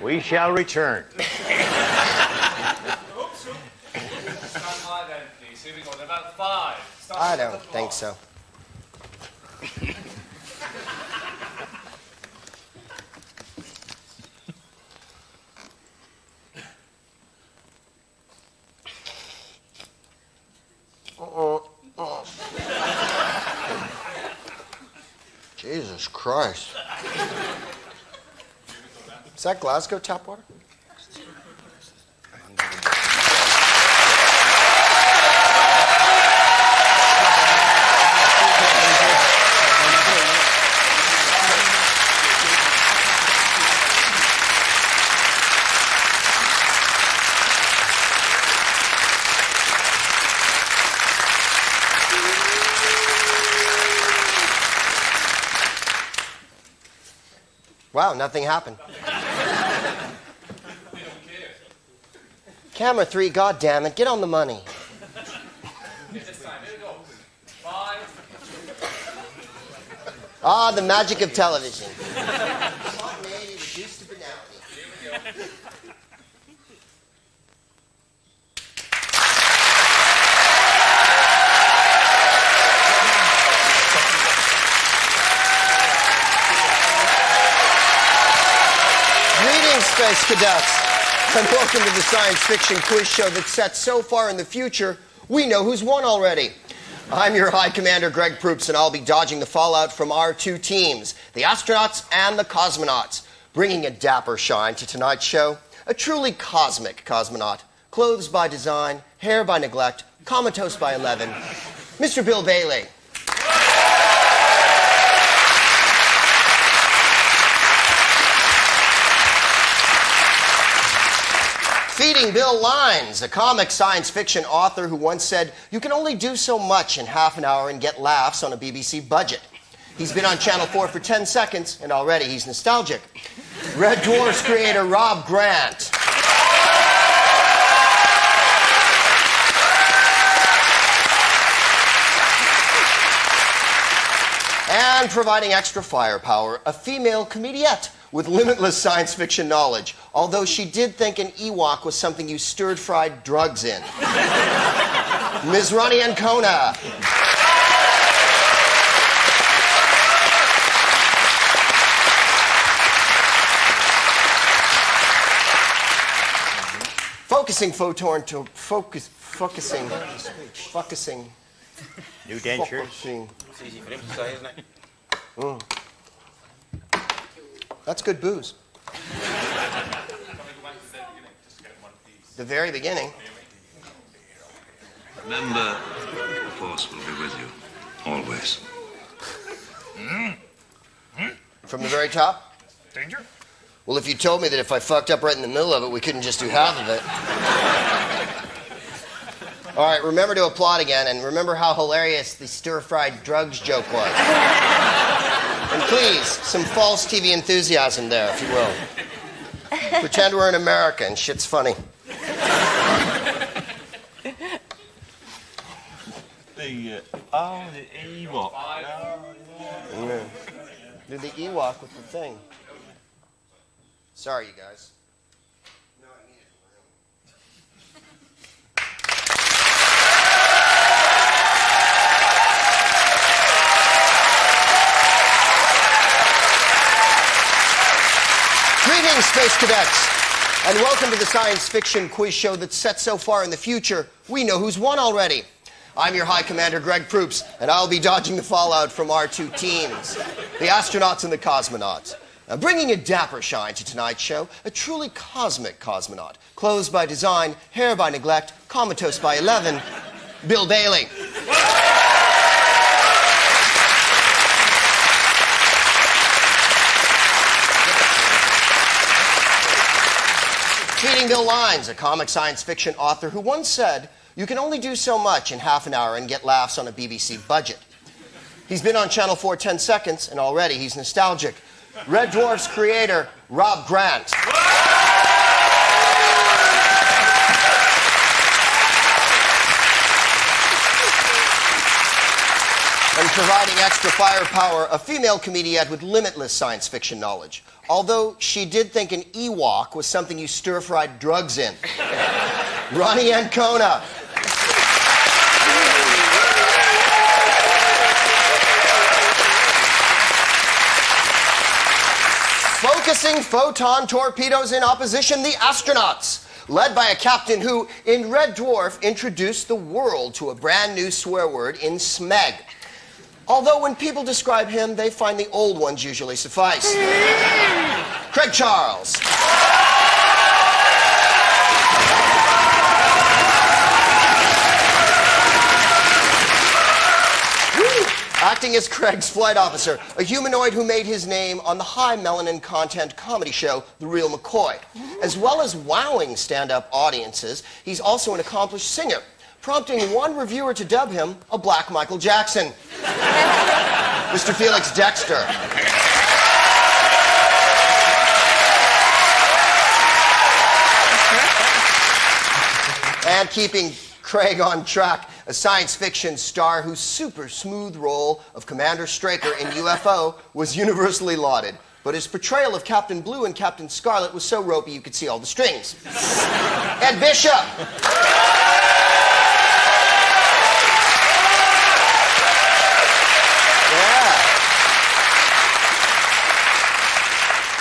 We shall return. Stand high then, please. Here we go. About 5. I don't think so. Jesus Christ. Is that Glasgow tap water? Wow, nothing happened. Camera 3, God damn it, get on the money. This time, here we go. 5. Ah, the magic of television. Spontaneity reduced to banality. Here we go. Greetings, Space Cadets, and welcome to the science fiction quiz show that's set so far in the future, we know who's won already. I'm your High Commander, Greg Proops, and I'll be dodging the fallout from our two teams, the astronauts and the cosmonauts, bringing a dapper shine to tonight's show, a truly cosmic cosmonaut, clothes by design, hair by neglect, comatose by 11, Mr. Bill Bailey. Feeding Bill Lines, a comic science fiction author who once said, "You can only do so much in half an hour and get laughs on a BBC budget." He's been on Channel 4 for 10 seconds, and already he's nostalgic. Red Dwarf's creator Rob Grant. And providing extra firepower, a female comediette with limitless science fiction knowledge, although she did think an Ewok was something you stir-fried drugs in. Ms. Ronni Ancona. Focusing photon to focusing. New dentures. Focusing. It's easy for him to say, isn't it? That's good booze. The very beginning. Remember, the Force will be with you, always. From the very top? Danger? Well, if you told me that if I fucked up right in the middle of it, we couldn't just do half of it. All right, remember to applaud again, and remember how hilarious the stir-fried drugs joke was. And please, some false TV enthusiasm there, if you will. Pretend we're in America and shit's funny. The Ewok. Yeah. Do the Ewok with the thing. Sorry, you guys. No, I need it for room. Greetings, Space Cadets, and welcome to the science fiction quiz show that's set so far in the future, we know who's won already. I'm your High Commander, Greg Proops, and I'll be dodging the fallout from our two teams, the astronauts and the cosmonauts. Bringing a dapper shine to tonight's show, a truly cosmic cosmonaut, clothes by design, hair by neglect, comatose by 11, Bill Bailey. Feeding Bill Lines, a comic science fiction author who once said, "You can only do so much in half an hour and get laughs on a BBC budget." He's been on Channel 4 10 seconds, and already he's nostalgic. Red Dwarf's creator, Rob Grant. And providing extra firepower, a female comedian with limitless science fiction knowledge. Although she did think an Ewok was something you stir-fried drugs in. Ronni Ancona. Focusing photon torpedoes in opposition, the astronauts, led by a captain who, in Red Dwarf, introduced the world to a brand new swear word in Smeg. Although when people describe him, they find the old ones usually suffice. Craig Charles. Acting as Craig's flight officer, a humanoid who made his name on the high melanin content comedy show, The Real McCoy. As well as wowing stand-up audiences, he's also an accomplished singer, prompting one reviewer to dub him a Black Michael Jackson. Mr. Felix Dexter. And keeping Craig on track, a science fiction star whose super smooth role of Commander Straker in UFO was universally lauded. But his portrayal of Captain Blue and Captain Scarlet was so ropey you could see all the strings. Ed Bishop!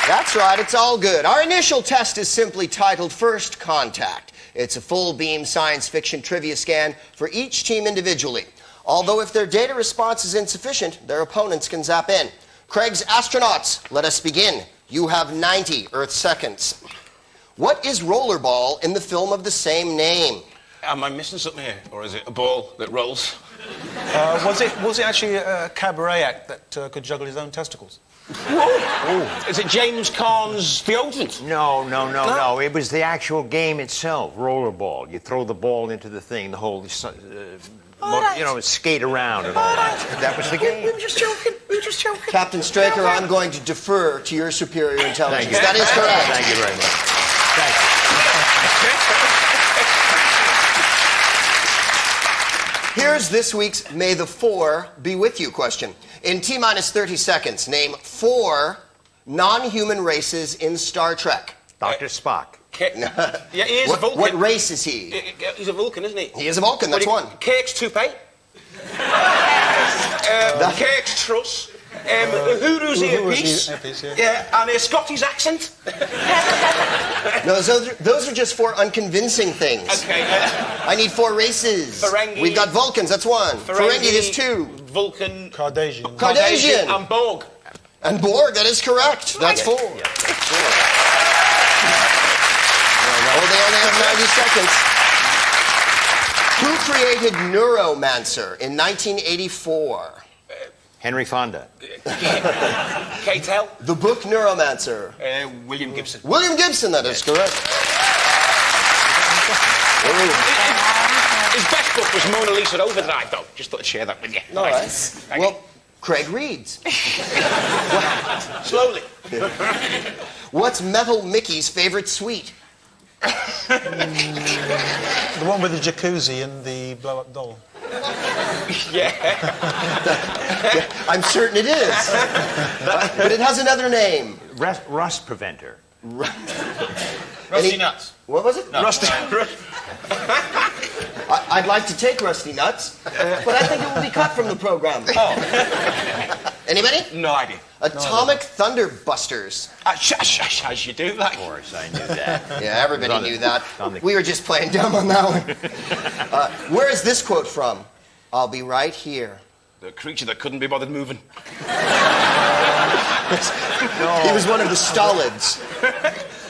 That's right, it's all good. Our initial test is simply titled First Contact. It's a full-beam science fiction trivia scan for each team individually. Although if their data response is insufficient, their opponents can zap in. Craig's astronauts, let us begin. You have 90 Earth seconds. What is rollerball in the film of the same name? Am I missing something here? Or is it a ball that rolls? Was it actually a cabaret act that could juggle his own testicles? Whoa. Is it James Caan's deodorant? No. It was the actual game itself, rollerball. You throw the ball into the thing, the whole, skate around and all that. That was the game. We were just joking. Captain Straker, I'm going to defer to your superior intelligence. Thank you. That is correct. Thank you very much. Thank you. Here's this week's May the 4 be with you question. In T-minus 30 seconds, name 4 non-human races in Star Trek. Dr. Spock. Yeah, he is a Vulcan. What race is he? He's a Vulcan, isn't he? He is a Vulcan, that's one. Kirk's toupee. Kirk's truss. Uru's earpiece. Yeah, and Scotty's accent. No, those are just 4 unconvincing things. Okay. I need 4 races. Ferengi. We've got Vulcans, that's 1. Ferengi is 2. Vulcan. Cardassian. And Borg. And Borg, that is correct. That's 4. Yeah. Oh, they only have 90 seconds. Who created Neuromancer in 1984? Henry Fonda. K-Tel. The book Neuromancer. William Gibson. William Gibson, that is correct. His best book was Mona Lisa Overdrive, though. Just thought I'd share that with you. All right. Thank Well, you. Craig reads. Slowly. What's Metal Mickey's favorite sweet? The one with the jacuzzi and the blow-up doll. Yeah. I'm certain it is. But it has another name. Rust preventer. Rusty Nuts. What was it? No. Rusty. I'd like to take Rusty Nuts, but I think it will be cut from the program. Oh. Anybody? No idea. Atomic Thunderbusters. As you do that. Of course, I knew that. Yeah, everybody knew that. on the- We were just playing dumb on that one. Where is this quote from? I'll be right here. The creature that couldn't be bothered moving. He was one of the Stolids.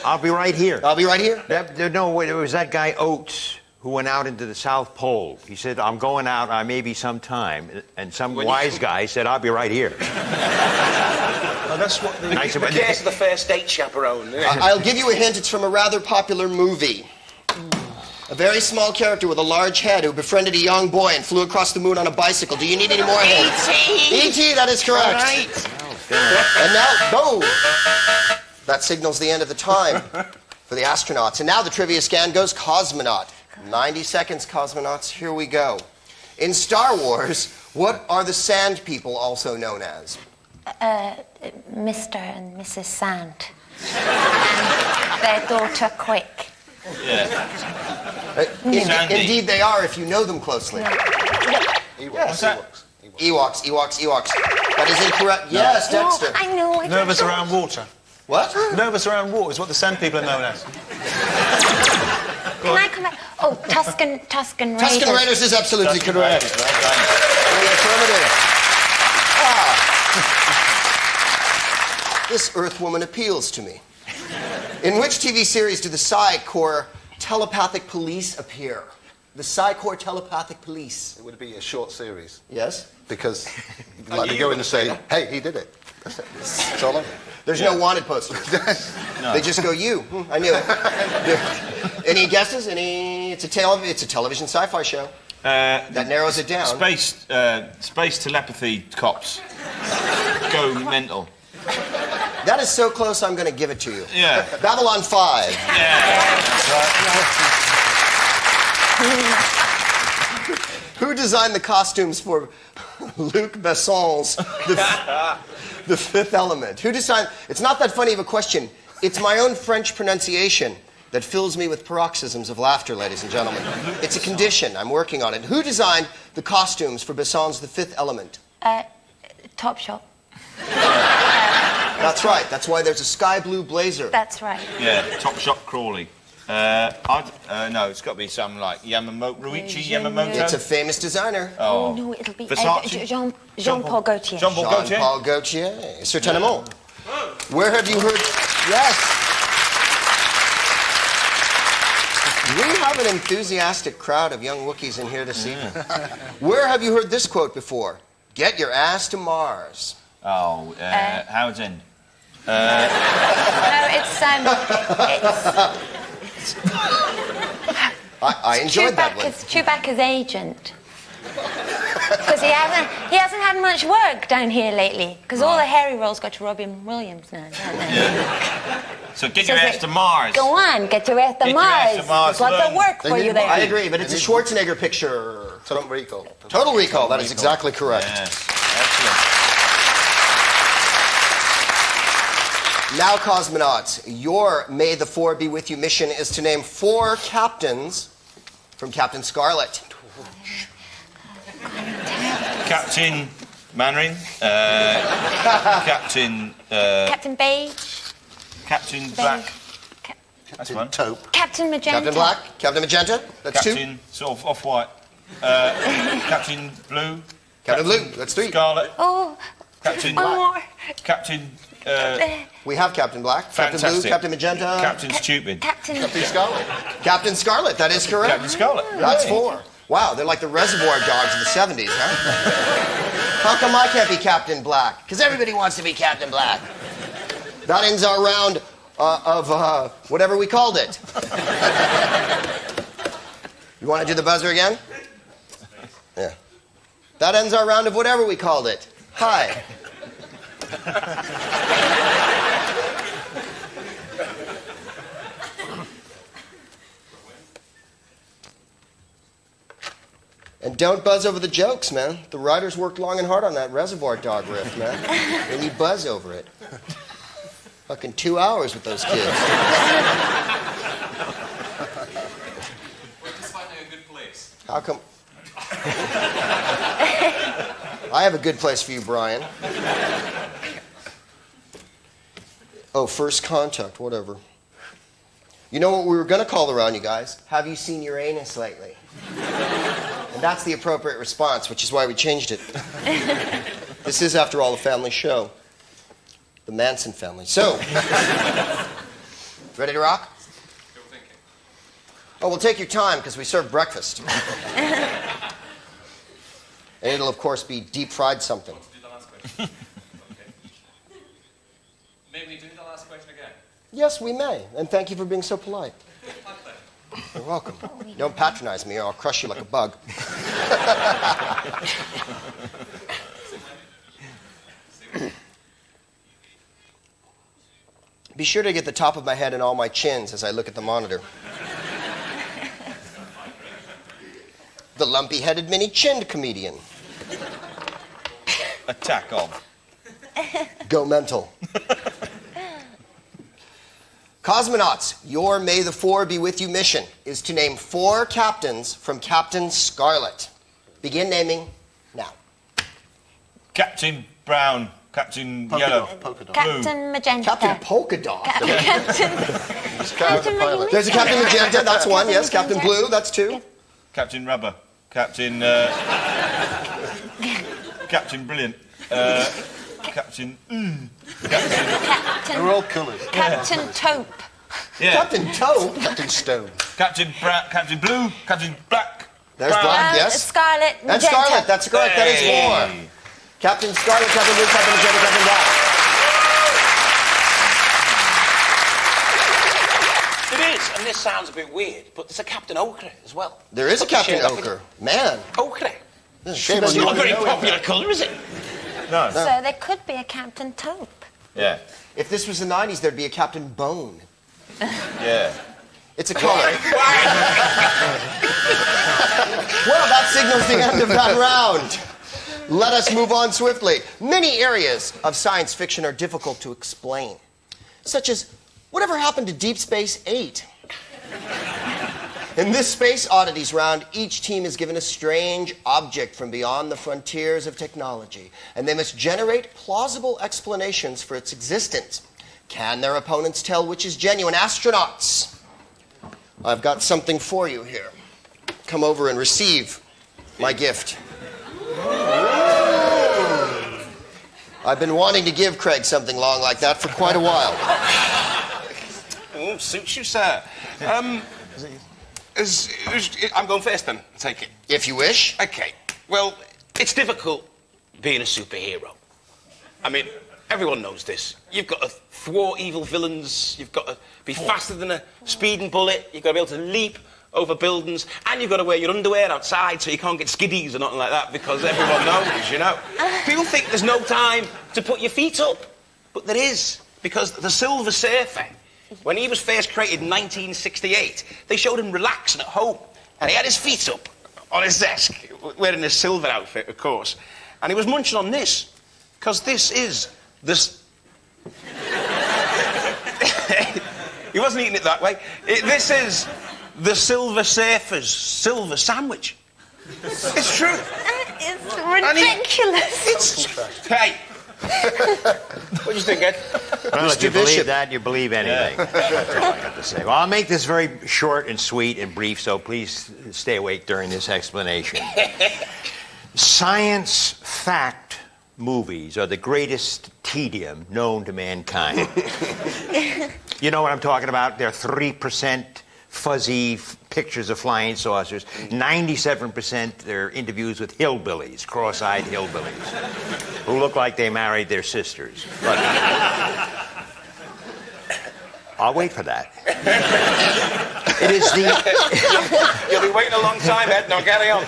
I'll be right here. I'll be right here. No, it was that guy Oates who went out into the South Pole. He said, I'm going out, I may be some time. And some wise guy said, I'll be right here. Oh, that's what the... The case of the first date chaperone. I'll give you a hint. It's from a rather popular movie. A very small character with a large head who befriended a young boy and flew across the moon on a bicycle. Do you need any more hints? E.T., that is correct. And now, boom! That signals the end of the time for the astronauts. And now the trivia scan goes cosmonaut. 90 seconds, cosmonauts. Here we go. In Star Wars, What are the Sand people also known as? Mr. and Mrs. Sand. And their daughter Quick. Indeed they are if you know them closely. Yes. Ewoks. That is incorrect. Yes, Dexter. No, I know. Nervous around water. What? Nervous around water is what the Sand people are known as. Can I come back? Oh, Tuscan Raiders. Tuscan Raiders is absolutely correct. In the affirmative. This Earth woman appeals to me. In which TV series do the Psi-Corps telepathic police appear? The Psi-Corps telepathic police. It would be a short series. Yes? Because you'd like to go in and say, hey, he did it. That's it. That's all of it. There's no wanted posters. No. They just go, you. I knew it. Any guesses? It's a television sci-fi show. That narrows it down. Space telepathy cops go mental. That is so close, I'm going to give it to you. Yeah. Babylon 5. Who designed the costumes for Luc Besson's The Fifth Element? Who designed... It's not that funny of a question. It's my own French pronunciation that fills me with paroxysms of laughter, ladies and gentlemen. It's a condition. I'm working on it. Who designed the costumes for Besson's The Fifth Element? Topshop. That's right. That's why there's a sky blue blazer. That's right. Yeah, Top Shop Crawley. No, it's got to be some like Ruichi Yamamoto. It's a famous designer. Oh, no, it'll be Versace? Jean-Paul Gaultier. Jean-Paul Gaultier. Jean-Paul Gaultier. Certainement. Where have you heard... Yes. We have an enthusiastic crowd of young Wookiees in here this evening. Where have you heard this quote before? Get your ass to Mars. Oh, Howard's End. No, I enjoyed that one. It's Chewbacca's agent. Because he hasn't had much work down here lately. Because all the hairy roles go to Robin Williams now, don't they? Yeah. So get your ass to Mars. Go on, get your ass to Mars. There's lots of work for you there. I agree, but it's a Schwarzenegger picture. Total Recall. Total Recall, that is exactly correct. Yes, excellent. Now, cosmonauts, your May the Four be with you mission is to name 4 captains from Captain Scarlet. Captain Mannering. Captain. Captain Beige. Captain Black. That's one. Taupe. Captain Magenta. Captain Black, Captain Magenta, that's 2. Captain sort of off-white. Captain Blue. Captain Blue, that's 3. Scarlet. Oh, Captain. one more. Captain. We have Captain Black, Captain Blue, Fantastic. Captain Magenta. Captain Stupid. Captain Scarlet. Captain Scarlet, that is correct. Captain Scarlet. That's 4. Wow, they're like the Reservoir Dogs of the 70s, huh? How come I can't be Captain Black? Because everybody wants to be Captain Black. That ends our round of whatever we called it. You want to do the buzzer again? Yeah. That ends our round of whatever we called it. Hi. And don't buzz over the jokes, man. The writers worked long and hard on that Reservoir Dog riff, man. And you buzz over it. Fucking 2 hours with those kids. We're just finding a good place. How come? I have a good place for you, Brian. Oh, first contact, whatever. You know what we were going to call around, you guys? Have you seen your anus lately? And that's the appropriate response, which is why we changed it. This is, after all, a family show. The Manson family. So, ready to rock? Still thinking. Oh, we'll take your time because we serve breakfast. And it'll, of course, be deep-fried something. Do the last question. Okay. May we do the last question again? Yes, we may. And thank you for being so polite. You're welcome. Don't patronize me or I'll crush you like a bug. Be sure to get the top of my head and all my chins as I look at the monitor. The lumpy-headed mini-chinned comedian. attack of. Go mental. Cosmonauts, your May the 4 be with you mission is to name 4 captains from Captain Scarlet. Begin naming now. Captain Brown, Captain Yellow, Polka dot. Captain Magenta. Captain Polka Dot. Captain. Captain Pilot. There's a Captain Magenta, that's one. Yes, Captain Blue, that's 2. Captain Rubber, Captain... Captain Brilliant, Captain... Captain. They're all colours. Captain Taupe. Yeah. Captain Toad. Captain Stone. Captain Blue, Captain Black. There's Black, yes. Scarlet. And Magenta. Scarlet, that's correct. That is 4. Captain Scarlet, Captain Blue, Captain Magenta, Captain Black. It is, and this sounds a bit weird, but there's a Captain Ochre as well. There is a Captain Shame, Ochre. Man. Ochre. Shame It's on not a you. very popular colour, is it? No. So there could be a Captain Taupe. Yeah. If this was the 90s, there'd be a Captain Bone. Yeah. It's a color. Well, that signals the end of that round. Let us move on swiftly. Many areas of science fiction are difficult to explain, such as whatever happened to Deep Space 8? In this Space Oddities round, each team is given a strange object from beyond the frontiers of technology, and they must generate plausible explanations for its existence. Can their opponents tell which is genuine? Astronauts, I've got something for you here. Come over and receive my gift. I've been wanting to give Craig something long like that for quite a while. Oh, suits you, sir. I'm going first then, I take it. If you wish. Okay. Well, it's difficult being a superhero. I mean, everyone knows this. You've got to thwart evil villains, you've got to be faster than a speeding bullet, you've got to be able to leap over buildings, and you've got to wear your underwear outside so you can't get skiddies or nothing like that, because everyone knows, you know. People think there's no time to put your feet up, but there is, because the Silver Surfer, when he was first created in 1968, they showed him relaxing at home, and he had his feet up on his desk, wearing his silver outfit, of course, and he was munching on this, because this is this. He wasn't eating it that way. This is the Silver Surfer's silver sandwich. It's true. It's ridiculous. Hey. What do you think, Ed? Well, if you Bishop. believe that, you believe anything. That's all I got to say. Well, I'll make this very short and sweet and brief, so please stay awake during this explanation. Science fact movies are the greatest tedium known to mankind. You know what I'm talking about? They're 3% fuzzy pictures of flying saucers. 97% they're interviews with hillbillies, cross-eyed hillbillies, who look like they married their sisters. But I'll wait for that. It is the... You'll be waiting a long time, Ed. Now carry on.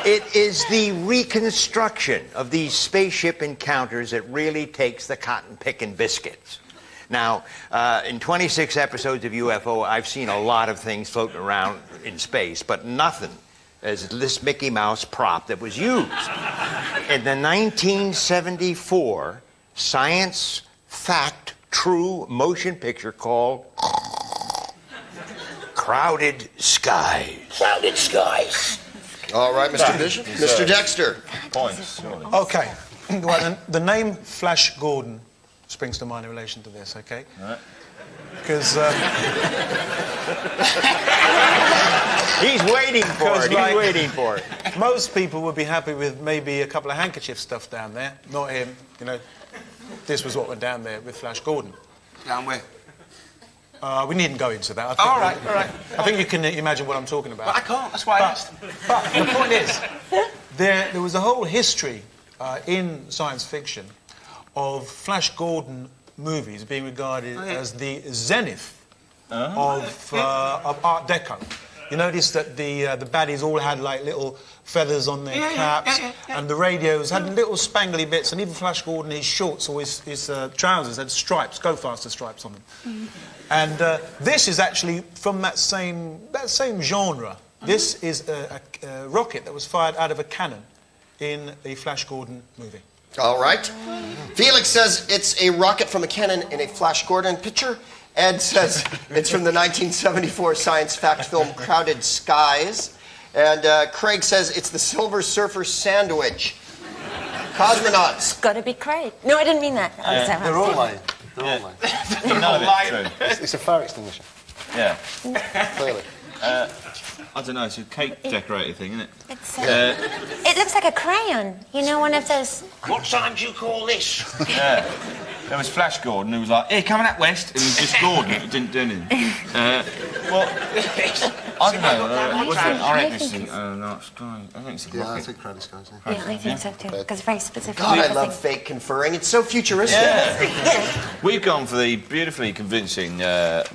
It is the reconstruction of these spaceship encounters that really takes the cotton-picking biscuits. Now, in 26 episodes of UFO, I've seen a lot of things floating around in space, but nothing as this Mickey Mouse prop that was used. In the 1974 science fact true motion picture called Crowded Skies. Crowded skies. All right, Mr. Bishop. Mr. Dexter. Points, surely. Okay. Well, the name Flash Gordon springs to mind in relation to this, okay? Right. Because He's waiting for it. like- He's waiting for it. most people would be happy with maybe a couple of handkerchiefs stuffed down there. Not him, you know. This was what went down there with Flash Gordon. Down where? We needn't go into that. I think All right, all right. I think you can imagine what I'm talking about. But I can't, that's why I asked. But the point is, there was a whole history in science fiction of Flash Gordon movies being regarded as the zenith of Art Deco. You notice that the baddies all had like little feathers on their caps, and the radios had little spangly bits, and even Flash Gordon, his shorts or his trousers had stripes, go faster stripes on them. And this is actually from that same genre. This is a rocket that was fired out of a cannon in a Flash Gordon movie? All right. Felix says it's a rocket from a cannon in a Flash Gordon picture. Ed says it's from the 1974 science fact film Crowded Skies. And Craig says it's the Silver Surfer sandwich. Cosmonauts. Gotta be Craig. No, I didn't mean that. They're all lying. They're all lying. None of it's true. It's a fire extinguisher, Yeah. clearly. I don't know, it's a cake decorator thing, isn't it? It's, it looks like a crayon. You know, one of those... What time do you call this? Yeah. There was Flash Gordon who was like, here, coming out west, and it was just Gordon, it didn't do anything. Well, I don't know, I reckon it's the, no, it's fine. I think it's a Yeah, I rocket. think Crowded Skies. Yeah, I think so too, because it's very specific. God, I love fake conferring. It's so futuristic. Yeah. We've gone for the beautifully convincing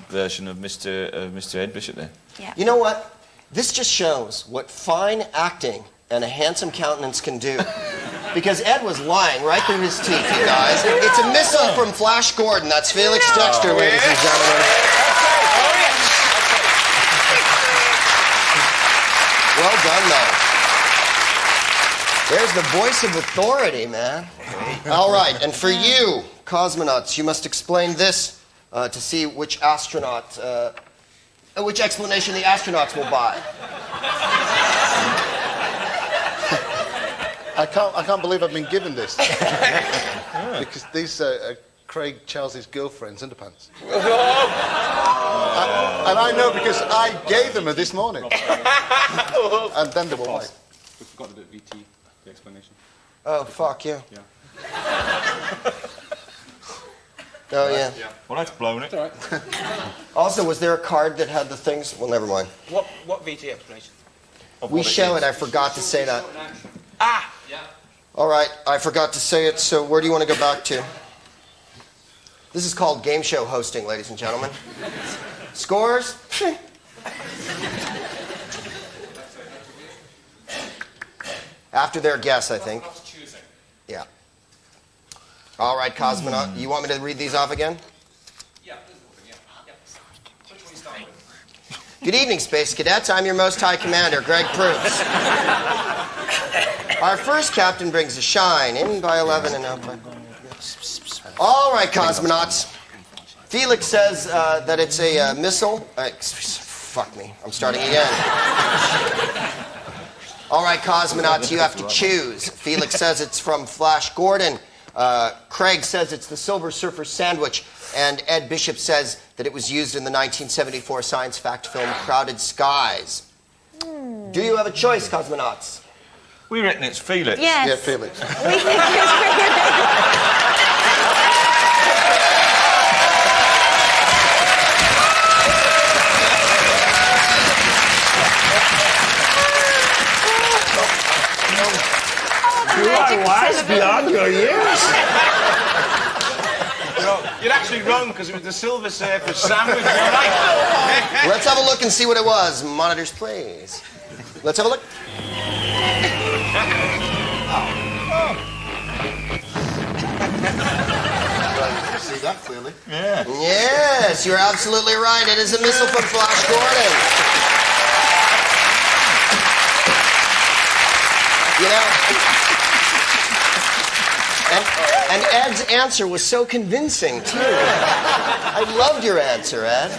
version of Mr. Ed Bishop there. Yeah. You know what? This just shows what fine acting and a handsome countenance can do. Because Ed was lying right through his teeth, you guys. It's a missile from Flash Gordon. That's Felix Dexter, ladies and gentlemen. Well done, though. There's the voice of authority, man. All right, and for you, cosmonauts, you must explain this to see which astronaut, which explanation the astronauts will buy. I can't believe I've been given this. Because these are Craig Charles's girlfriend's underpants. And I know because I gave them her this morning. And then they were white. We forgot to do VT, the explanation. Oh, fuck you. Yeah. Oh, yeah. Well, that's blown it. Also, was there a card that had the things? Well, never mind. What VT explanation? We show it. I forgot to say that. Ah! All right, I forgot to say it, so where do you want to go back to? This is called game show hosting, ladies and gentlemen. Scores? After their guess, I think. Yeah. All right, cosmonaut. You want me to read these off again? Yeah, yeah. Which one you start with? Good evening, Space Cadets. I'm your Most High Commander, Greg Proops. Our first captain brings a shine, in by 11 and out by... All right, cosmonauts. Felix says that it's a missile. Fuck me. I'm starting again. All right, cosmonauts, you have to choose. Felix says it's from Flash Gordon. Craig says it's the Silver Surfer sandwich. And Ed Bishop says that it was used in the 1974 science fact film Crowded Skies. Do you have a choice, cosmonauts? We reckon it's Felix. Yes. Yeah, Felix. We think it's You are wise beyond your years. You're actually wrong because it was the Silver Surfer sandwich. You're right. Let's have a look and see what it was. Monitors, please. Let's have a look. You see that clearly. Yeah. Yes, you're absolutely right. It is a missile from Flash Gordon. You know, and Ed's answer was so convincing, too. I loved your answer, Ed.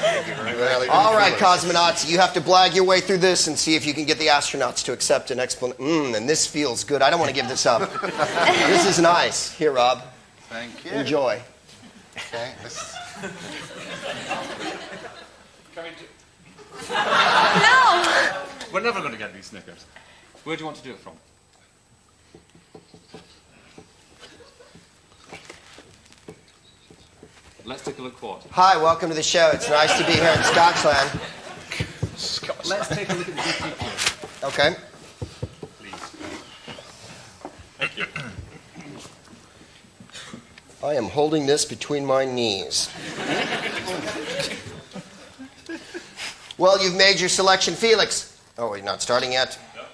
All right, cosmonauts, you have to blag your way through this and see if you can get the astronauts to accept an explanation. And this feels good. I don't want to give this up. This is nice. Here, Rob. Thank you. Enjoy. Okay. Can we do... No! We're never going to get these Snickers. Where do you want to do it from? Let's take a look what. Hi, welcome to the show. It's nice to be here in Scotland. Let's take a look at the VT. Okay. Please. Thank you. I am holding this between my knees. Well, you've made your selection, Felix. Oh, we're not starting yet. No.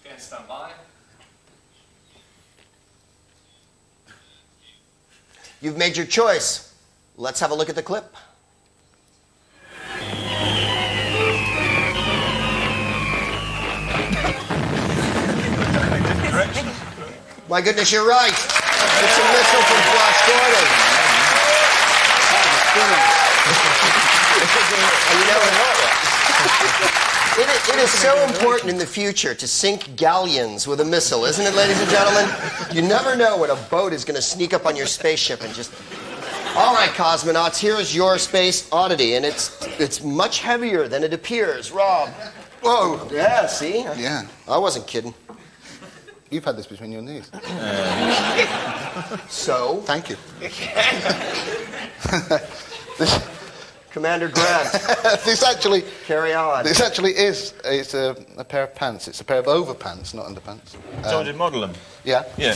Okay, stand by. You've made your choice. Let's have a look at the clip. My goodness, you're right. It's a missile from Flash Gordon. And you know it is so important in the future to sink galleons with a missile, isn't it, ladies and gentlemen? You never know when a boat is going to sneak up on your spaceship and just... All right, cosmonauts, here is your space oddity, and it's much heavier than it appears. Rob. Whoa. Yeah, see? Yeah. I wasn't kidding. You've had this between your knees. So? Thank you. Commander Grant. This actually... Carry on. This actually is... It's a pair of pants. It's a pair of overpants, not underpants. Someone did model them? Yeah. Yeah.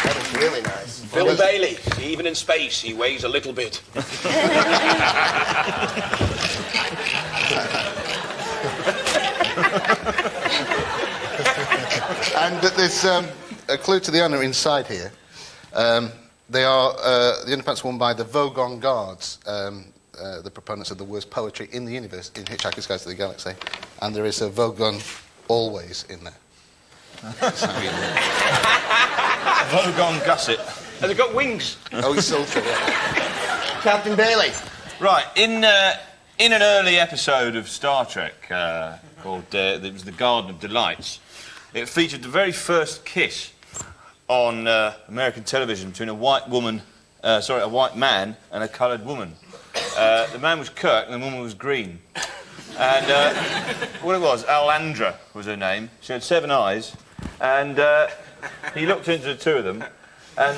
That is really nice. Bill Bailey, even in space, he weighs a little bit. And there's a clue to the owner inside here. They are the underpants worn by the Vogon Guards, the proponents of the worst poetry in the universe in Hitchhiker's Guide to the Galaxy. And there is a Vogon always in there. Vogon Gusset. Has it got wings? Oh, he's sultry. Captain Bailey. Right, in an early episode of Star Trek called it was The Garden of Delights, it featured the very first kiss on American television between a white man and a coloured woman. The man was Kirk and the woman was green. And what it was, Alandra was her name. She had 7 eyes, and he looked into the two of them, and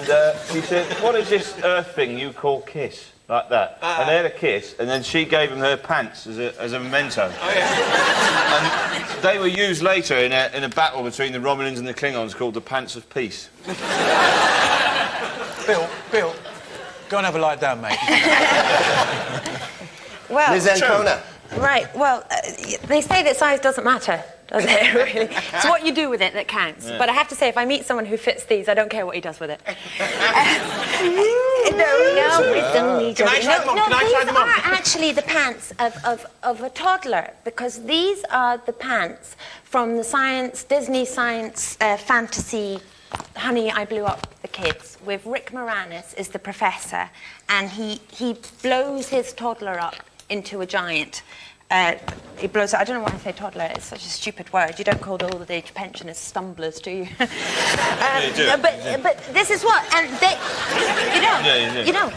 he said, "What is this Earth thing you call kiss?" Like that. And they had a kiss, and then she gave him her pants as a memento. Oh, yeah. And they were used later in a battle between the Romulans and the Klingons called the Pants of Peace. Bill, go and have a lie down, mate. Well, Ms. Ancona. right, well, they say that size doesn't matter, does it, really? It's what you do with it that counts. Yeah. But I have to say, if I meet someone who fits these, I don't care what he does with it. No, it's only Can I try them on? Can I try them on? These are actually the pants of a toddler, because these are the pants from the Disney science fantasy Honey, I Blew Up the Kids, with Rick Moranis as the professor, and he blows his toddler up into a giant. He blows up. I don't know why I say toddler. It's such a stupid word. You don't call old age pensioners stumblers, do you? You do. But this is what, and they, you don't. Yeah, you do. You don't.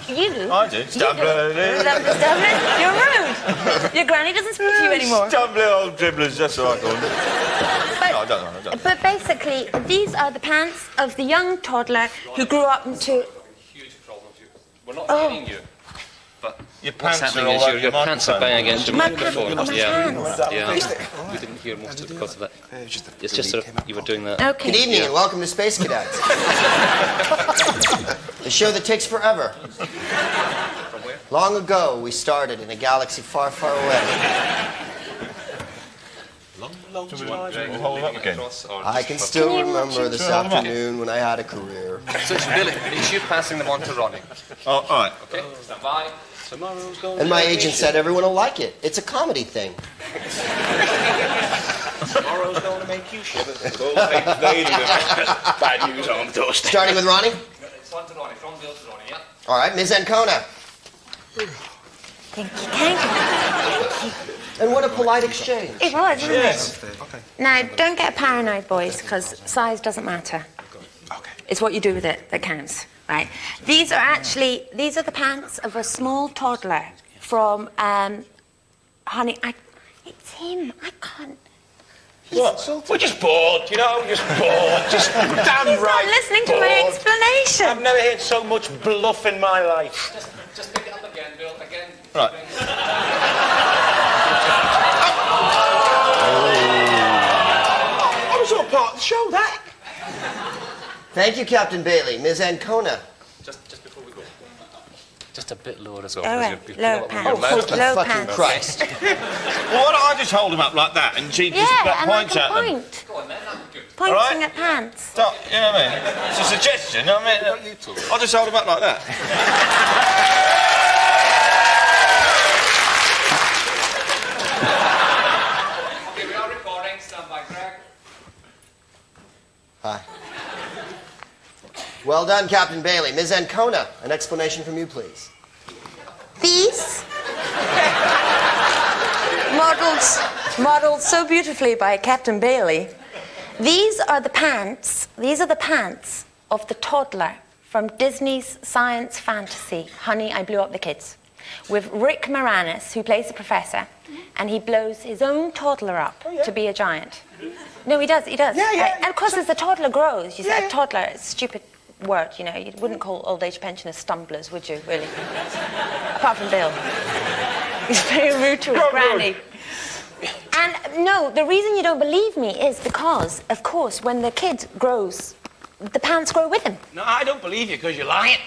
You do. I do. Stumbler. Stumbler. You're rude. Your granny doesn't speak to you anymore. Stumbling old dribblers, that's what I call them. But, No, I don't. But basically, these are the pants of the young toddler who grew up into... Huge problem with you. We're not Oh. hitting you, but Your what's pants are happening all is over your pants are banging against your microphone. my Yeah, pants. yeah. We didn't hear most of it because of that. It's just sort of, you were doing that. Okay. Good evening and welcome to Space Cadets. The show that takes forever. From where? Long ago, we started in a galaxy far, far away. Hold them up again. I can still Can you remember this Sure, hold 'em up. afternoon when I had a career. So it's Billy, it's you passing them on to Ronnie. Oh, all right. Okay, stand by. Tomorrow's going And my to be agent said everyone will like it. It's a comedy thing. Tomorrow's going to make you shiver. Bad news on the doorstep. Starting with Ronnie. It's on to Ronnie, from Bill to Ronnie, yeah? All right, Ms. Ancona. Thank you. And what a polite exchange. It was, wasn't it? Now, don't get paranoid, boys, because size doesn't matter. It's what you do with it that counts, right? These are the pants of a small toddler from, Honey, it's him. I can't. What? We're just bored, you know, just bored. Just damn He's right. not listening to my bored. explanation. I've never heard so much bluff in my life. Just pick it up again, Bill, again. Right. I was all part of the show, that. Thank you, Captain Bailey. Ms. Ancona. Just before we go. Just a bit lower as well. All because right, you're low picking up pants. your mouth. Low Fucking pants. Christ. Well, why don't I just hold him up like that and she just Yeah, and I points can at them? point. Go on, Pointing at pants. Stop, you know what I mean? It's a suggestion, I mean... I'll just hold them up like that. Okay, we are recording. Stand by, Greg. Hi. Well done, Captain Bailey. Ms. Ancona, an explanation from you, please. These modeled so beautifully by Captain Bailey. These are the pants of the toddler from Disney's science fantasy, Honey, I Blew Up the Kids, with Rick Moranis, who plays the professor, and he blows his own toddler up to be a giant. No, he does. Yeah. And of course, as the toddler grows, you say, a toddler, it's a stupid word, you know. You wouldn't call old age pensioners stumblers, would you, really? Apart from Bill. He's very rude to his granny. And no, the reason you don't believe me is because, of course, when the kid grows, the pants grow with him. No, I don't believe you because you're lying.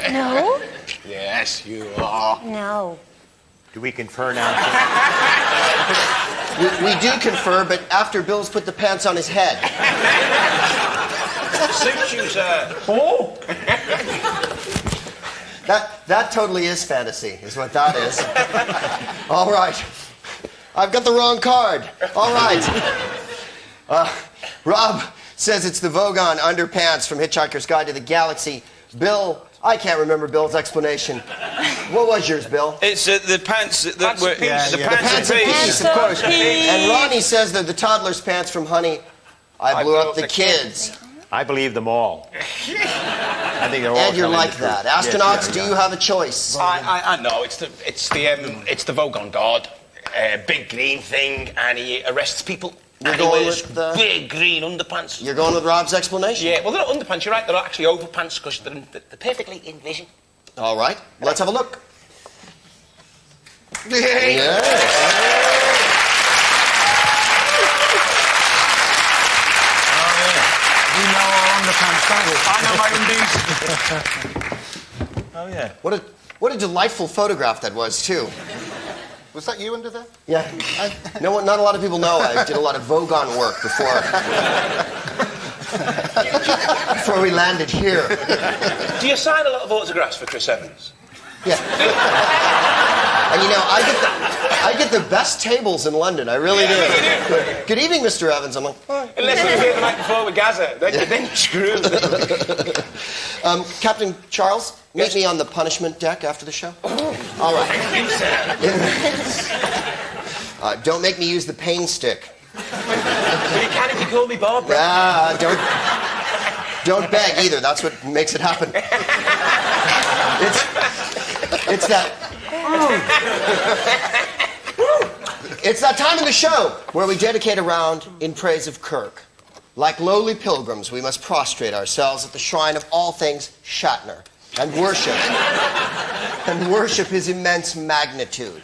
No? Yes, you are. No. Do we confer now? We do confer, but after Bill's put the pants on his head. Suits you, sir. Oh! That totally is fantasy, is what that is. All right. I've got the wrong card. All right. Rob says it's the Vogon underpants from Hitchhiker's Guide to the Galaxy. Bill, I can't remember Bill's explanation. What was yours, Bill? It's the pants that Pants were... of peace. The The pants pants of of peace. peace, of course. And Ronnie says that the toddler's pants from Honey, I Blew Up the Kids. I believe them all. I think they're all. And you're telling like the truth. that. Astronauts, do you have a choice? I know. It's the Vogon god, big green thing, and he arrests people. You're And he going wears with the- big green underpants. You're going with Rob's explanation? Yeah, well, they're not underpants. You're right. They're actually overpants because they're perfectly in vision. All right, let's have a look. Yes. We know our underpants, don't we? I know my undies. Oh, yeah. What a delightful photograph that was, too. Was that you under there? Yeah. Not a lot of people know I did a lot of Vogon work before we landed here. Do you sign a lot of autographs for Chris Evans? Yeah. And you know, I get the best tables in London. I really do. Good evening, Mr. Evans. I'm like, oh. Unless you were here the night before with Gaza, then you're screwed. Captain Charles, meet me on the punishment deck after the show. All right. Don't make me use the pain stick. But you can if you call me Barbara. Don't beg either. That's what makes it happen. It's that. It's that time in the show where we dedicate a round in praise of Kirk. Like lowly pilgrims, we must prostrate ourselves at the shrine of all things Shatner and worship his immense magnitude.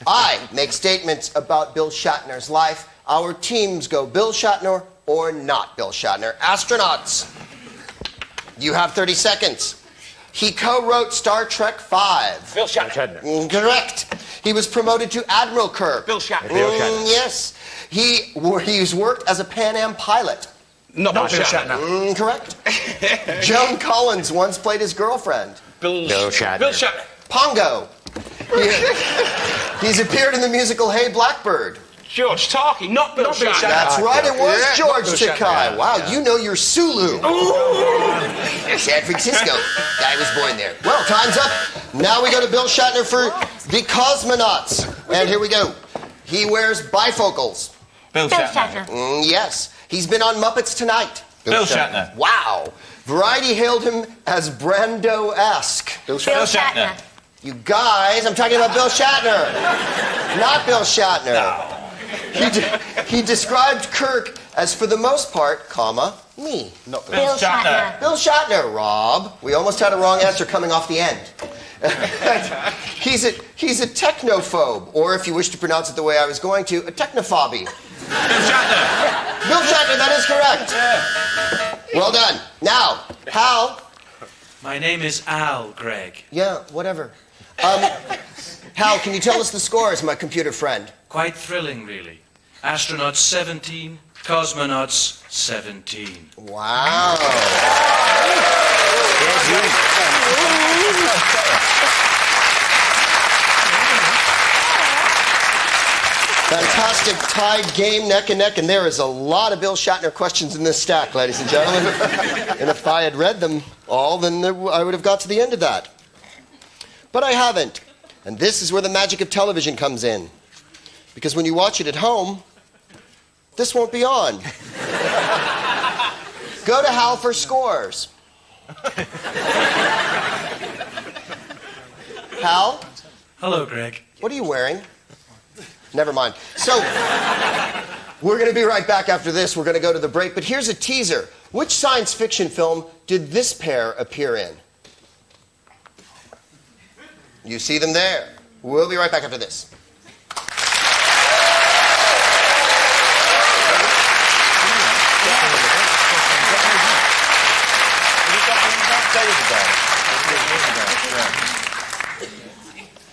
I make statements about Bill Shatner's life. Our teams go Bill Shatner or not Bill Shatner. Astronauts, you have 30 seconds. He co-wrote Star Trek V. Bill Shatner. Correct. He was promoted to Admiral Kirk. Bill Shatner. Yes. He's worked as a Pan Am pilot. Not Bill Shatner. Correct. Joan Collins once played his girlfriend. Bill Shatner. Bill Shatner. Pongo. He's appeared in the musical Hey Blackbird. George Takei, not Bill Shatner. That's right, it was George Bill Takei. Shatner, Wow, you know your Sulu. San Francisco. I was born there. Well, time's up. Now we go to Bill Shatner for the cosmonauts. And here we go. He wears bifocals. Bill Shatner. Yes. He's been on Muppets Tonight. Bill Shatner. Wow. Variety hailed him as Brando-esque. Bill Shatner. You guys, I'm talking about Bill Shatner. Not Bill Shatner. No. He described Kirk as, for the most part, me. Not Bill Shatner. Bill Shatner, Rob. We almost had a wrong answer coming off the end. He's a technophobe, or if you wish to pronounce it the way I was going to, a technophobie. Bill Shatner. Bill Shatner, that is correct. Yeah. Well done. Now, Hal. My name is Al, Greg. Yeah, whatever. Hal, can you tell us the scores, my computer friend? Quite thrilling, really. Astronauts 17, Cosmonauts 17. Wow. Fantastic tied game, neck and neck, and there is a lot of Bill Shatner questions in this stack, ladies and gentlemen. And if I had read them all, then I would have got to the end of that. But I haven't. And this is where the magic of television comes in. Because when you watch it at home, this won't be on. Go to Hal for scores. Hal? Hello, Greg. What are you wearing? Never mind. So, we're going to be right back after this. We're going to go to the break. But here's a teaser. Which science fiction film did this pair appear in? You see them there. We'll be right back after this.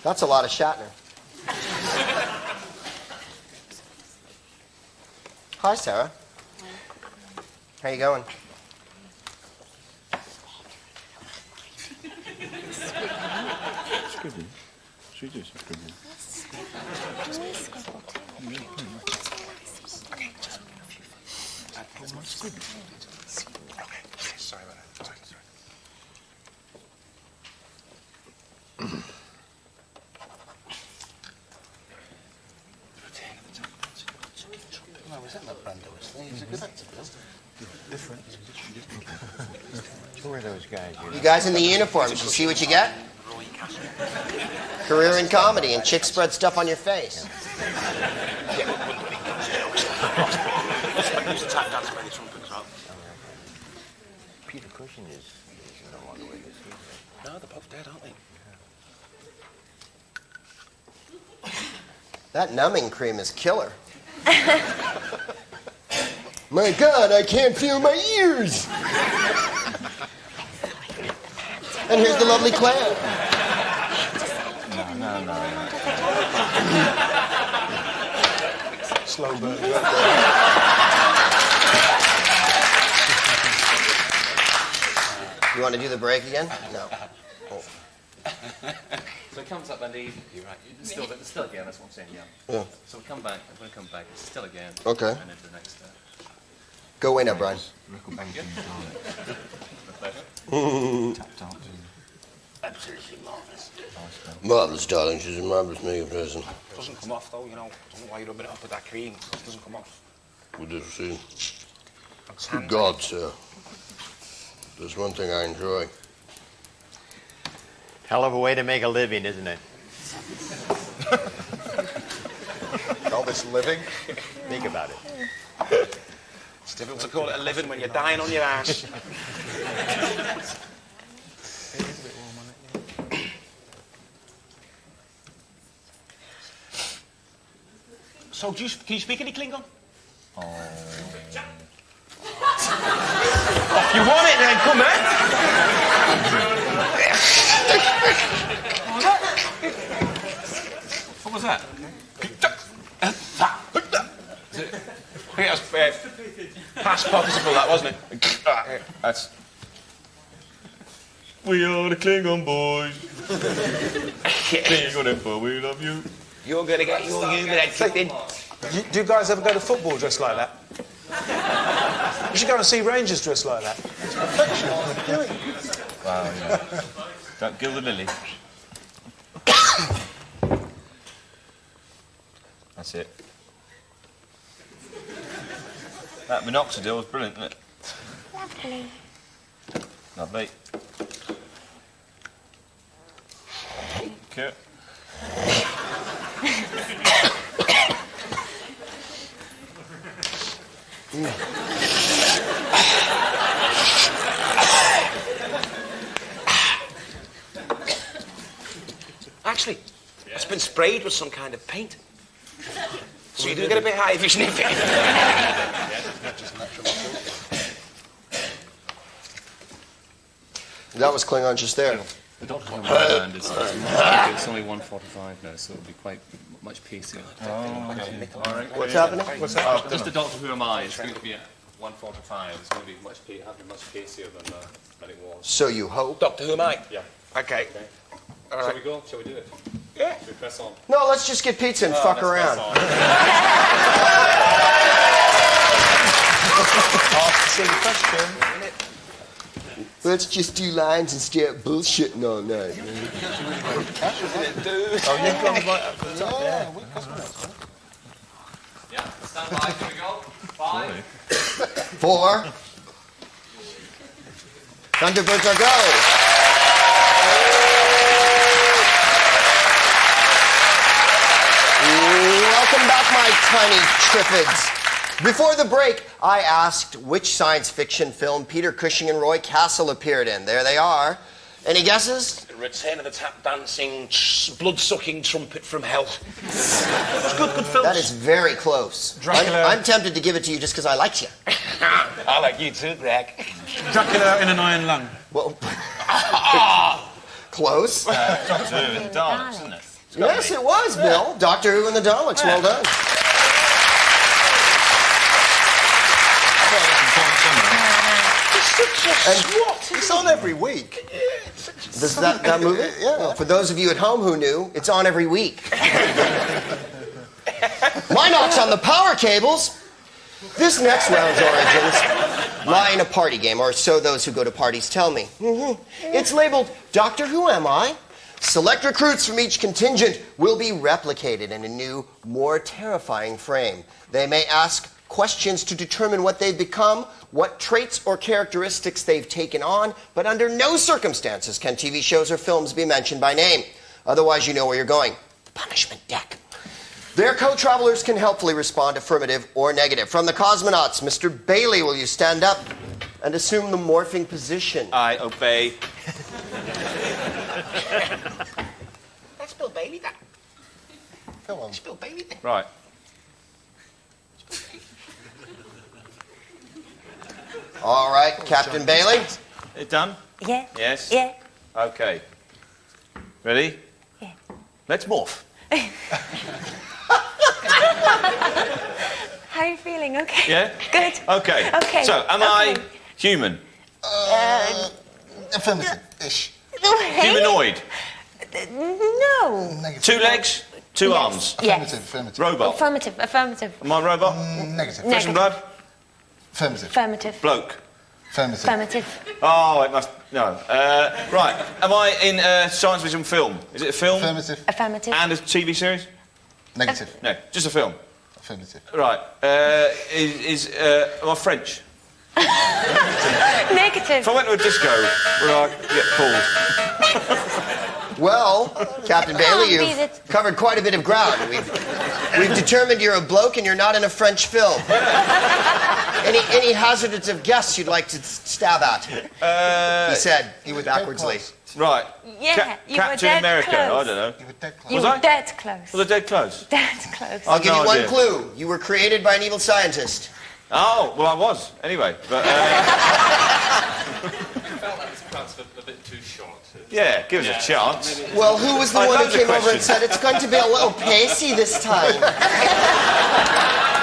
That's a lot of Shatner. Hi, Sarah. How you going? Sorry about that. Sorry. No, was that not Brando? He's a good actor, Bill. Different. Who are those guys? You guys in the uniforms, you see what you get? Career in comedy, and chicks spread stuff on your face. Peter Cushing is no longer with us. No, they're both dead, aren't they? That numbing cream is killer. My God, I can't feel my ears. And here's the lovely Claire. No. Slow burn. You want to do the break again? No. Oh. So it comes up and you're right. It's still again, that's what I'm saying, yeah. Yeah. So we come back, I'm going to come back, it's still again. Okay. And into the next step. Go away now, Brian. Absolutely marvellous. Marvelous, darling. She's a marvelous makeup person. Doesn't come off, though, you know. I don't know why you're rubbing it off with that cream. It doesn't come off. We just see. Good God, sir. There's one thing I enjoy. Hell of a way to make a living, isn't it? Call this living? Think about it. It's difficult to call it a living when you're dying on your ass. So, can you speak any Klingon? Oh. If you want it, then come, What was that? I think that was past participle, that, wasn't it? That's... We are the Klingon boys. Klingon Emperor, we love you. You're going to get your human head kicked in. Do you guys ever go to football dressed like that? You should go and see Rangers dressed like that. Wow, yeah. Don't gild the lily. That's it. That minoxidil was brilliant, isn't it? Lovely. Lovely. Okay. Actually, it's been sprayed with some kind of paint. So you do get a bit high if you sniff it. That was Klingon just there. The Doctor Who band is it's only 1:45 now, so it'll be quite much pacier. What's happening? What's that? Just the Doctor Who Am I is going to be at 1:45. It's going to be much pacier than it was. So you hope? Doctor Who am I? Yeah. Okay. All Shall right. we go? Shall we do it? Yeah. Shall we press on? No, let's just get pizza and fuck Let's around. press on. Silly question. Let's just do lines and stay up bullshitting all night. Oh, you've gone right up to the top. Yeah. Yeah. Stand by. Here we go. 5. 4. Thunderbirds are go. Welcome back, my tiny triffids. Before the break, I asked which science fiction film Peter Cushing and Roy Castle appeared in. There they are. Any guesses? Return of the tap dancing, blood-sucking trumpet from hell. It's good films. That is very close. Dracula. I'm tempted to give it to you just because I liked you. I like you too, Greg. Dracula in an iron lung. Well, close. Doctor Who and the Daleks, isn't it? Yes, it was, Bill. Doctor Who and the Daleks. Well done. It's on every week. Does that movie? Yeah. Well, for those of you at home who knew, it's on every week. My knock's on the power cables. This next round's origins lie in a party game, or so those who go to parties tell me. It's labeled Doctor Who Am I? Select recruits from each contingent will be replicated in a new, more terrifying frame. They may ask questions to determine what they've become, what traits or characteristics they've taken on, but under no circumstances can TV shows or films be mentioned by name. Otherwise, you know where you're going. The punishment deck. Their co-travelers can helpfully respond affirmative or negative. From the cosmonauts, Mr. Bailey, will you stand up and assume the morphing position? I obey. That's Bill Bailey, that. Come on. It's Bill Bailey, then. Right. All right, Captain Bailey. It done? Yeah. Yes? Yeah. Okay. Ready? Yeah. Let's morph. How are you feeling? Okay. Yeah? Good. Okay. Okay. So, am I human? Affirmative-ish. Humanoid? No. Negative. 2 legs? 2 Yes. arms? Yes. Affirmative. Robot? Affirmative. Affirmative. Am I a robot? Negative. Flesh and blood? Affirmative. Affirmative. Bloke? Affirmative. Affirmative. Oh, it must... No. Right. Am I in a science fiction film? Is it a film? Affirmative. Affirmative. And a TV series? Negative. No, just a film. Affirmative. Right. Am I French? Negative. If I went to a disco, would I get pulled? Well, Captain Bailey, be you've the- covered quite a bit of ground. We've determined you're a bloke and you're not in a French film. Any hazardous guess you'd like to stab at? He said, You were backwardsly. Right. Yeah, you were Captain dead America. close. I don't know. You were dead close. You Was were I? dead close. Was I dead close? Dead close. I'll give no you one idea. clue. You were created by an evil scientist. Oh, well, I was. Anyway, but... I felt that was perhaps a bit too short. yeah, give us a chance. Well, who was the I one who loads of came over and questions. said it's going to be a little pacey this time?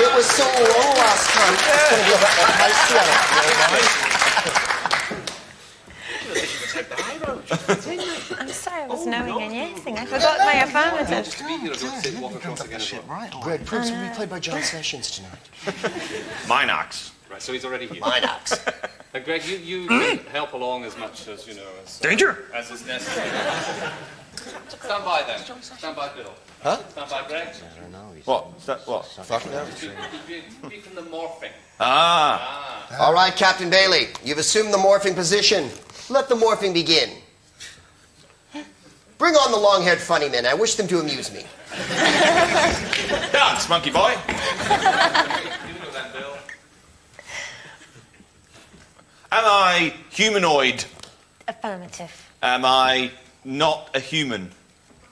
It was so low last time. It's going to be a bit pacey. I'm sorry, I was knowing and yesing. I forgot my affirmative. To be here, I don't sit walk across again as well. Greg Proops will be played by John Sessions tonight. Minax. Right, so he's already here. Minax. And Greg, you can help along as much as, you know, Danger! as is necessary. Stand by then. Stand by, Bill. Huh? Stand by, Greg. What? Is that what? Fuck no. Be from the morphing. Ah. All right, Captain Bailey, you've assumed the morphing position. Let the morphing begin. Bring on the long-haired funny men. I wish them to amuse me. Dance, monkey boy. You know that, Bill. Am I humanoid? Affirmative. Am I not a human?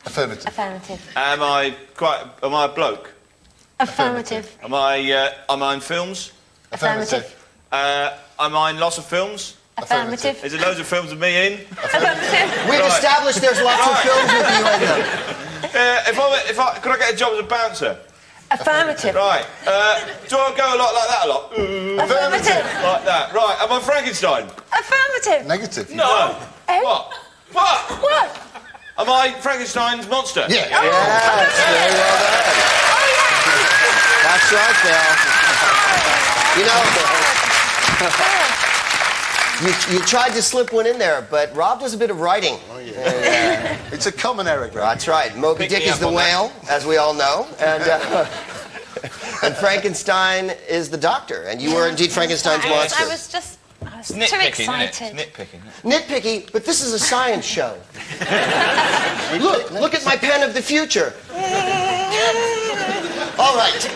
Affirmative. Affirmative. Am I a bloke? Affirmative. Am I in films? Affirmative. Am I in lots of films? Affirmative. Is there loads of films with me in? Affirmative. We've established there's lots of films with you in them. Could I get a job as a bouncer? Affirmative. Right. Do I go a lot like that a lot? Affirmative. Like that. Right. Am I Frankenstein? Affirmative. Negative. No. Oh. What? What? What? Am I Frankenstein's monster? Yeah. Yes, very well done. That's right, Bill. You know, you tried to slip one in there, but Rob does a bit of writing. Oh, yeah. It's a common error, Greg. That's right. Moby Pick Dick me is up the on that. whale, as we all know, and Frankenstein is the doctor, and you were indeed Frankenstein's monster. I was too Nitpicking, excited. isn't it? It's nitpicking. Nitpicky, but this is a science show. Look at my pen of the future. All right.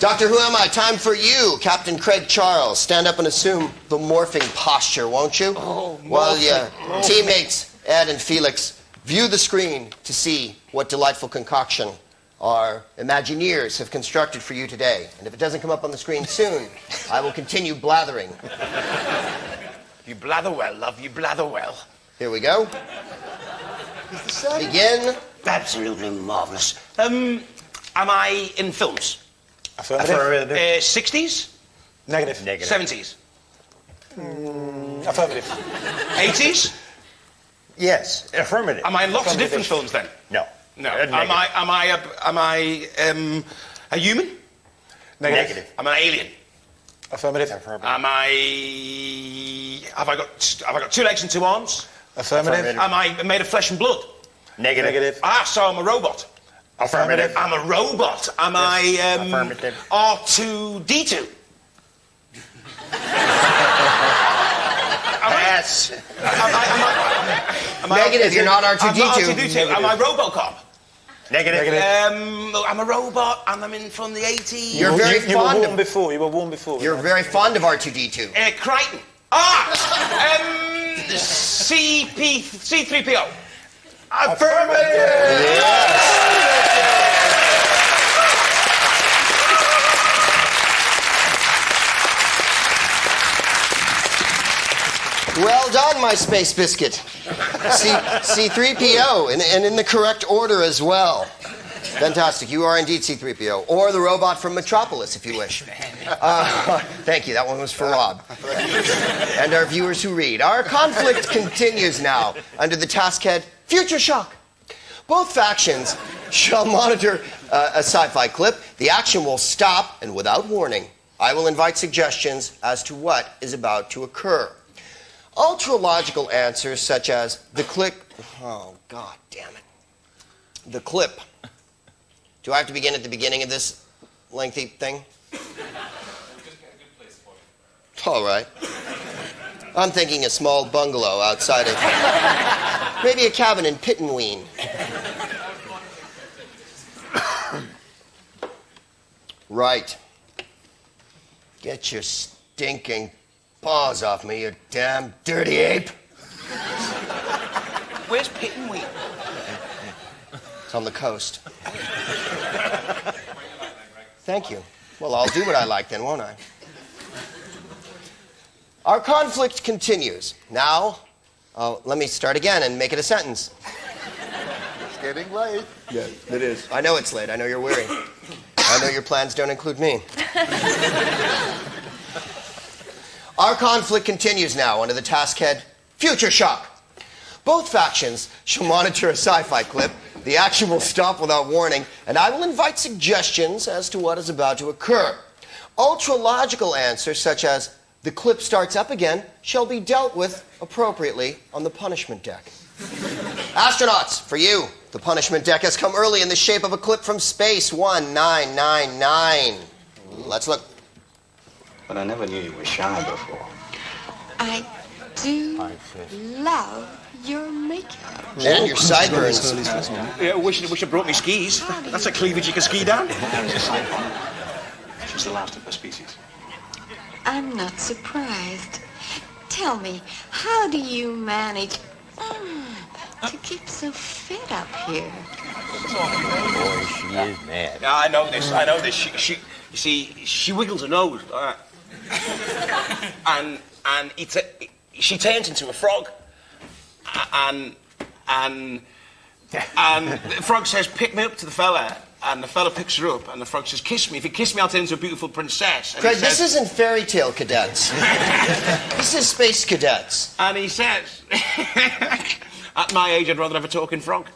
Doctor Who Am I? Time for you, Captain Craig Charles. Stand up and assume the morphing posture, won't you? While your teammates, Ed and Felix, view the screen to see what delightful concoction our Imagineers have constructed for you today. And if it doesn't come up on the screen soon, I will continue blathering. You blather well, love, you blather well. Here we go. Begin. Absolutely marvellous. Am I in films? Affirmative. 60s? Negative. 70s? Affirmative. 80s? Yes, affirmative. Am I in lots of different films then? No. No. Negative. Am I a human? Negative. I'm an alien. Affirmative. Am I? Have I got 2 legs and 2 arms? Affirmative. Am I made of flesh and blood? Negative. So I'm a robot. Affirmative. I'm a robot. Am I Affirmative. R2D2? Yes. Am I Negative, you're not R2D2. I'm not R2D2. Am I Robocop? Negative. I'm a robot and I'm in from the 80s. You're very You were fond warned of. before. You were warned before. You're very fond of R2D2. Crichton. C3PO. Well done, my space biscuit. C3PO, and in the correct order as well. Fantastic. You are indeed C3PO, or the robot from Metropolis, if you wish. Thank you. That one was for Rob. And our viewers who read. Our conflict continues now under the task head Future Shock. Both factions shall monitor a sci-fi clip. The action will stop, and without warning, I will invite suggestions as to what is about to occur. Ultra-logical answers such as the clip... Oh, God damn it. The clip. Do I have to begin at the beginning of this lengthy thing? All right. I'm thinking a small bungalow outside of... maybe a cabin in Pittenweem. Right. Get your stinking paws off me, you damn dirty ape. Where's Pittenweem? It's on the coast. Thank you. Well, I'll do what I like then, won't I? Our conflict continues. Now, let me start again and make it a sentence. It's getting late. Yeah, it is. I know it's late. I know you're weary. I know your plans don't include me. Our conflict continues now under the task head Future Shock. Both factions shall monitor a sci-fi clip. The action will stop without warning, and I will invite suggestions as to what is about to occur. Ultra-logical answers such as the clip starts up again shall be dealt with appropriately on the punishment deck. Astronauts, for you, the punishment deck has come early in the shape of a clip from space 1999. Let's look. But I never knew you were shy before. I do love your makeup. And your sideburns. Yeah, wish I brought me skis. That's a cleavage you can ski down. She's the last of her species. I'm not surprised. Tell me, how do you manage to keep so fit up here? Boy, she is mad. Yeah, I know this. You see, she wiggles her nose like that. and she turns into a frog, and the frog says, "Pick me up," to the fella, and the fella picks her up, and the frog says, "Kiss me. If you kiss me, I'll turn into a beautiful princess." And Craig, he says, this isn't fairy tale cadets. This is space cadets. and he says, "At my age, I'd rather have a talking frog."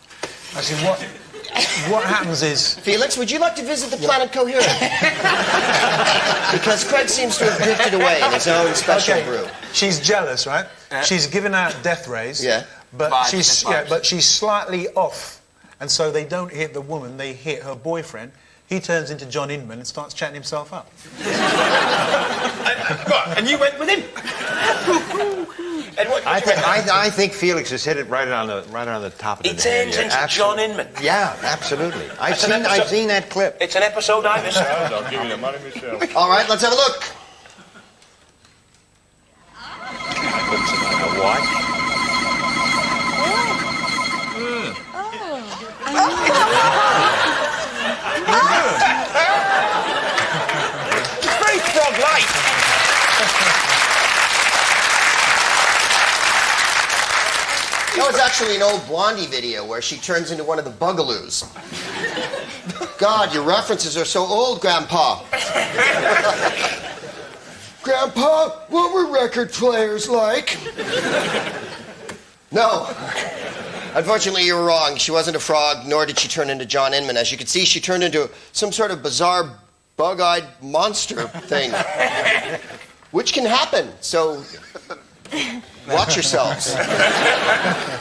Actually, what happens is... Felix, would you like to visit the planet Coherent? Because Craig seems to have drifted away in his own special brew. She's jealous, right? She's giving out death rays. Yeah. But Vibes. she's slightly off. And so they don't hit the woman, they hit her boyfriend. He turns into John Inman and starts chatting himself up. And you went with him? And I think Felix has hit it right on the top of the He head. turns into John Inman. Yeah, absolutely. I've episode- seen that clip. It's an episode I missed. I'll give you the money myself. All right, let's have a look. What? It's very frog-like. That was actually an old Blondie video where she turns into one of the Bugaloos. God, your references are so old, Grandpa. Grandpa, what were record players like? No. Unfortunately, you were wrong. She wasn't a frog, nor did she turn into John Inman. As you can see, she turned into some sort of bizarre, bug-eyed monster thing. Which can happen, so watch yourselves.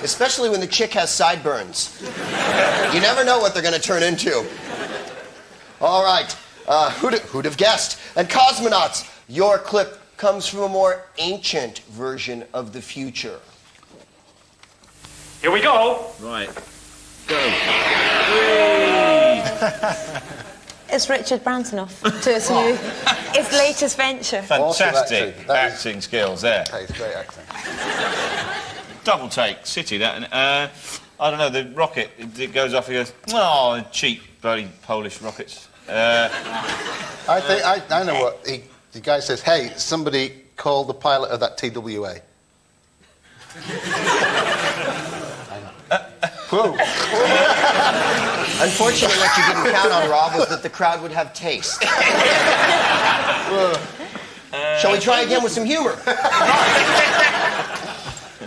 Especially when the chick has sideburns. You never know what they're going to turn into. All right, who'd have guessed? And cosmonauts, your clip comes from a more ancient version of the future. Here we go. Right. Go. It's Richard Branson off to his his latest venture. Fantastic Awesome acting. acting skills there. Hey, it's great acting. Double take, City, that. I don't know, the rocket, it goes off, he goes, oh, cheap, bloody Polish rockets. I think I know what the guy says. Hey, somebody call the pilot of that TWA. Whoa. Unfortunately, what you didn't count on, Rob, was that the crowd would have taste. Shall we try again with some humor?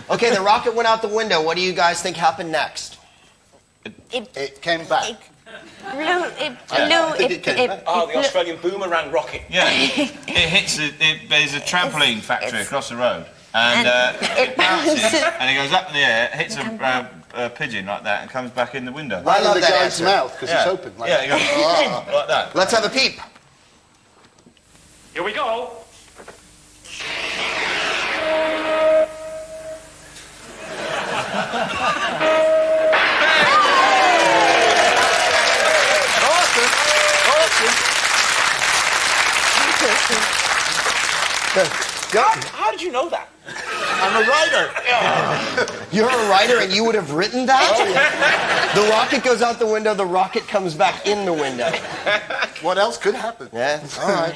Okay, the rocket went out the window. What do you guys think happened next? It came back. The Australian boomerang rocket. Yeah, it hits, there's a trampoline factory across the road. And it bounces, and it goes up in the air, hits a pigeon like that, and comes back in the window. I love the that guy's answer. mouth, because it's open. Like Yeah, it goes like that. Let's have a peep. Here we go. How did you know that? I'm a writer. You're a writer and you would have written that? Oh, yeah. The rocket goes out the window, the rocket comes back in the window. What else could happen? Yeah, all right.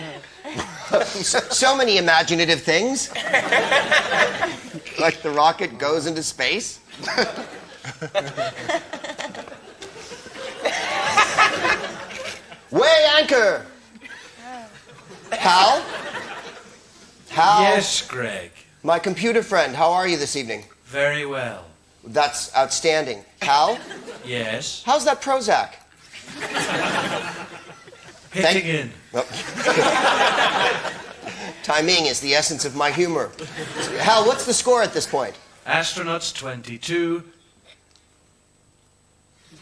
So many imaginative things. Like the rocket goes into space. Weigh anchor! Hal? Hal? Yes, Greg. My computer friend, how are you this evening? Very well. That's outstanding. Hal? Yes. How's that Prozac? Hitting in. Timing is the essence of my humor. Hal, what's the score at this point? Astronauts 22.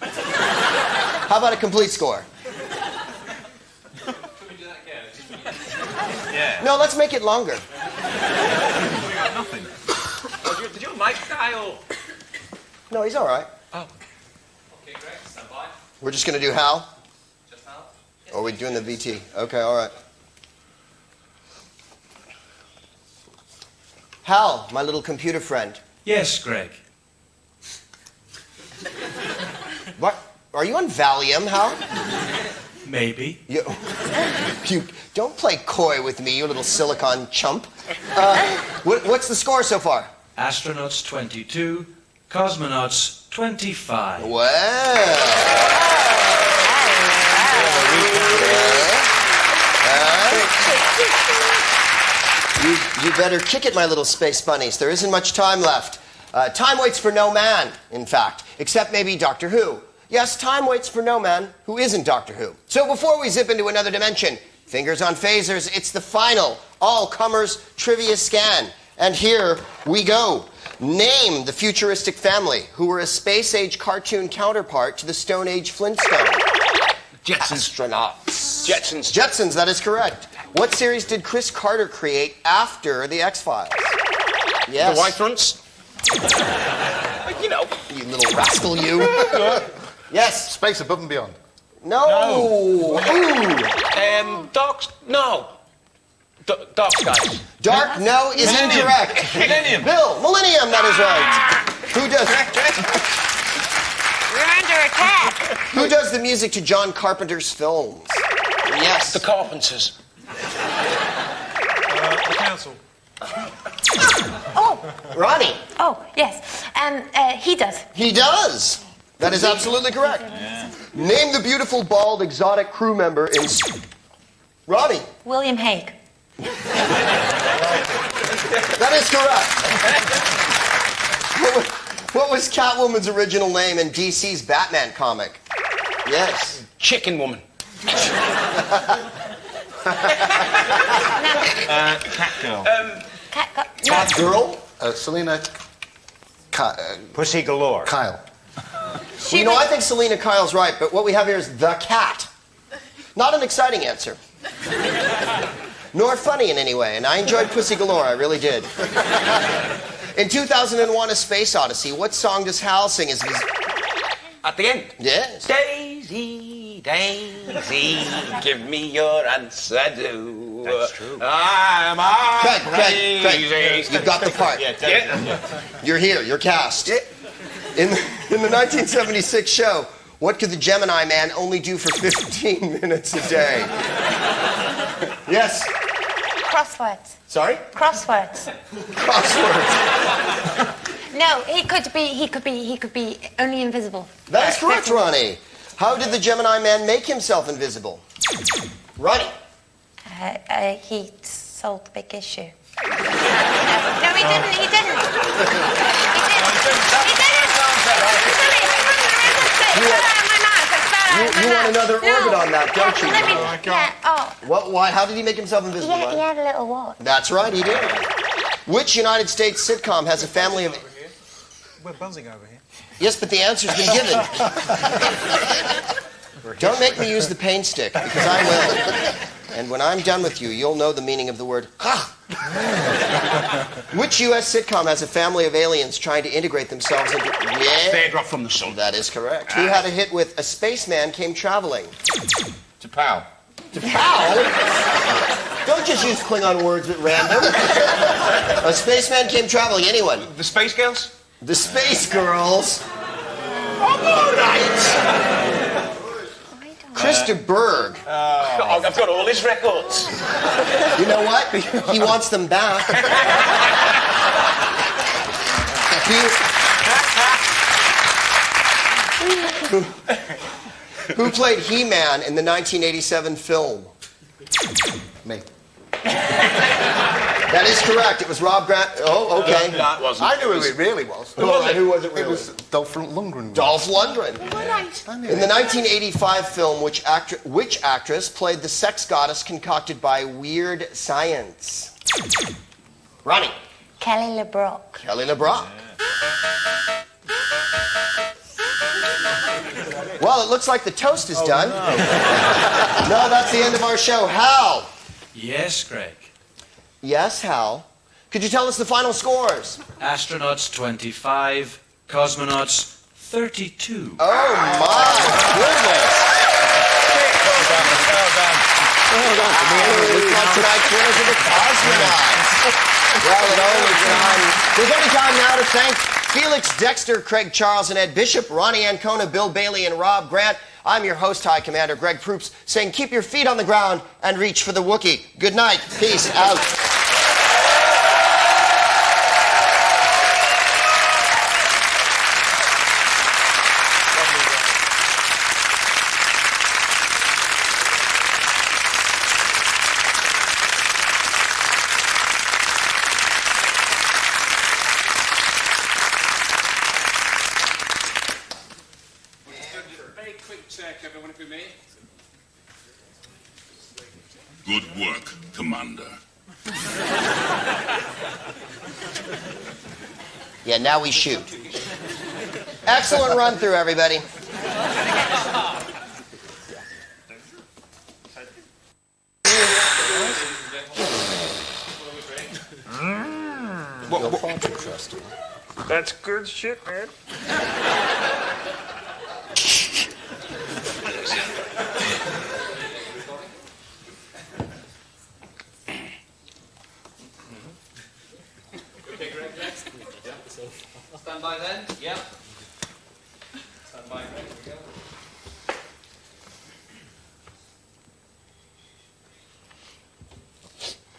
How about a complete score? Yeah. No, let's make it longer. We got nothing. Did your mic dial? No, he's all right. Oh. Okay, Greg, stand by. We're just going to do Hal? Just now. Or are we doing the VT? Okay, all right. Hal, my little computer friend. Yes, Greg. What? Are you on Valium, Hal? Maybe. You don't play coy with me, you little silicon chump. What's the score so far? Astronauts 22, cosmonauts 25. You better kick it, my little space bunnies. There isn't much time left. Time waits for no man, in fact, except maybe Doctor Who. Yes, time waits for no man who isn't Doctor Who. So before we zip into another dimension, fingers on phasers, it's the final all-comers trivia scan. And here we go. Name the futuristic family who were a space-age cartoon counterpart to the Stone Age Flintstones. Jetsons. Astronauts. Jetsons. Jetsons, that is correct. What series did Chris Carter create after The X-Files? Yes. The White Fronts. You know. You little rascal, you. Yes. Space Above and Beyond. No. Ooh. Dark Skies. Dark, no, is incorrect. Millennium. Bill, Millennium, that is right. Who does... You're under attack. Who does the music to John Carpenter's films? Yes. The Carpenters. The council. Oh, Ronni. oh, yes. He does. He does. That is absolutely correct. Name the beautiful, bald, exotic crew member in... Ronni. William Hague. That is correct. What was Catwoman's original name in DC's Batman comic? Yes. Chicken Woman. Cat Girl. Cat Girl? Selena... Pussy galore. Kyle. You know, I think Selena Kyle's right, but what we have here is the cat. Not an exciting answer. Nor funny in any way, and I enjoyed Pussy Galore, I really did. In 2001, A Space Odyssey, what song does Hal sing as his... At the end. Yes. Daisy, Daisy, give me your answer, do. That's true. Craig, you've got the part. You're here, you're cast. In the 1976 show, what could the Gemini Man only do for 15 minutes a day? Yes. Crosswords. Sorry? Crosswords. Crosswords. No, he could be only invisible. That is correct, Ronni. How did the Gemini Man make himself invisible? Ronni. He solved the big issue. No, he didn't. He didn't. You want another orbit on that, don't you? Oh. What? Why? How did he make himself invisible? Yeah, he had a little watch. That's right, he did. Which United States sitcom has a family of... We're buzzing over here. Yes, but the answer's been given. Don't make me use the pain stick, because I will. And when I'm done with you, you'll know the meaning of the word ha. Which U.S. sitcom has a family of aliens trying to integrate themselves into... Yeah. Fair Drop from the Sun. That is correct. Who had a hit with A Spaceman Came Traveling? To Pow. To Pow? Don't just use Klingon words at random. A Spaceman Came Traveling, anyone? The Space Girls? The Space Girls. All right. Krista Berg. I've got all his records. You know what? He wants them back. Who played He-Man in the 1987 film? Me. That is correct. It was Rob Grant. Oh, okay. That wasn't. I knew who it really was. Who was it? Who was it really? It was Dolph Lundgren. Dolph Lundgren. In the 1985 film, which actress played the sex goddess concocted by Weird Science? Ronni. Kelly LeBrock. Kelly LeBrock. Well, it looks like the toast is done. No, that's the end of our show. Hal. Yes, Greg. Yes, Hal. Could you tell us the final scores? Astronauts 25, cosmonauts 32. Oh, my goodness. Well done. Looks like tonight's winners are the cosmonauts. Well, there's only time now to thank Felix Dexter, Craig Charles, and Ed Bishop, Ronni Ancona, Bill Bailey, and Rob Grant. I'm your host, High Commander Greg Proops, saying keep your feet on the ground and reach for the Wookiee. Good night. Peace out. Very quick check, everyone, if we may. Good work, Commander. Yeah, now we shoot. Excellent run through, everybody. That's good shit, man. Okay, Greg, next. Yeah. Stand by then. Yeah. Stand by, Greg. Here we go.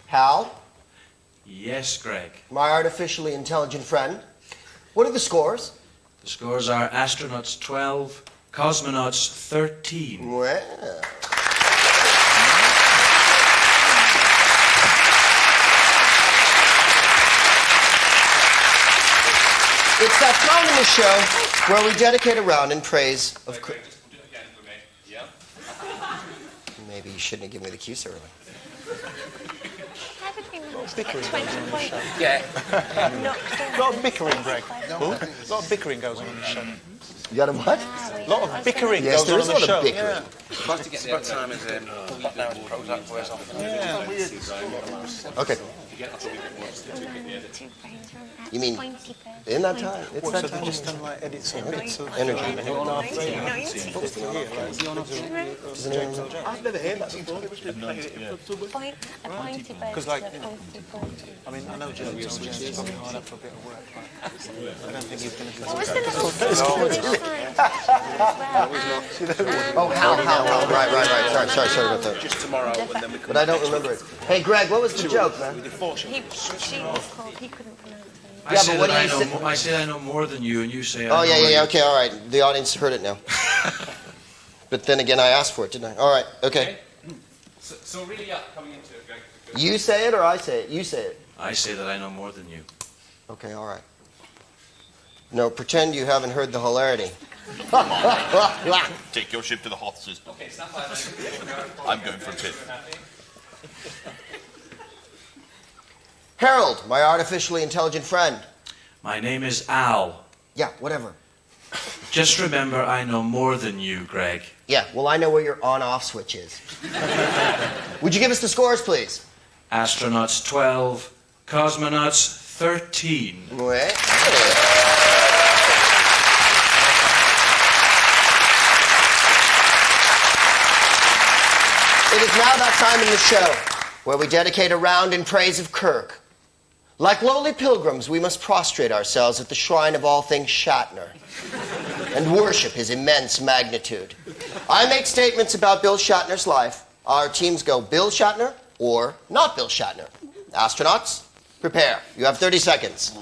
Hal, Yes, Greg. my artificially intelligent friend, what are the scores? The scores are astronauts 12, cosmonauts 13. Well. It's that time in the show where we dedicate a round in praise of... Greg, just do it again for me. Yeah. Maybe you shouldn't have given me the cue so early. Yeah. A lot of bickering, Greg. A lot of bickering goes on in the show. You got a what? A lot of bickering Yes, goes there on is in a the lot of show. bickering. About to get there. Time is now it's Prozac wears off. Okay. You mean in that time? It's So that they time. just done like edits of bits of Energy. I've never heard that before. Because like, I mean, I know James probably hard up for a bit of work. But I don't think he's going to do Oh, Hal. Right. Sorry about that. Just tomorrow, and then we But I don't remember it. Hey, Greg, what was the joke, man? He couldn't pronounce it. I Yeah, say but what that do you I say I know more than you, and you say I Oh, know more yeah, than okay, all right. The audience heard it now. But then again, I asked for it, didn't I? All right, okay. So really, yeah, coming into it, Greg. You say it or I say it? You say it. I say that I know more than you. Okay, all right. No, pretend you haven't heard the hilarity. Take your ship to the Hoths. Okay, stand by then. I'm going for a bit. Harold, my artificially intelligent friend. My name is Al. Yeah, whatever. Just remember, I know more than you, Greg. Yeah, well, I know where your on-off switch is. Would you give us the scores, please? Astronauts 12, cosmonauts 13. Well. It is now that time in the show where we dedicate a round in praise of Kirk. Like lowly pilgrims, we must prostrate ourselves at the shrine of all things Shatner and worship his immense magnitude. I make statements about Bill Shatner's life. Our teams go Bill Shatner or not Bill Shatner. Astronauts, prepare. You have 30 seconds.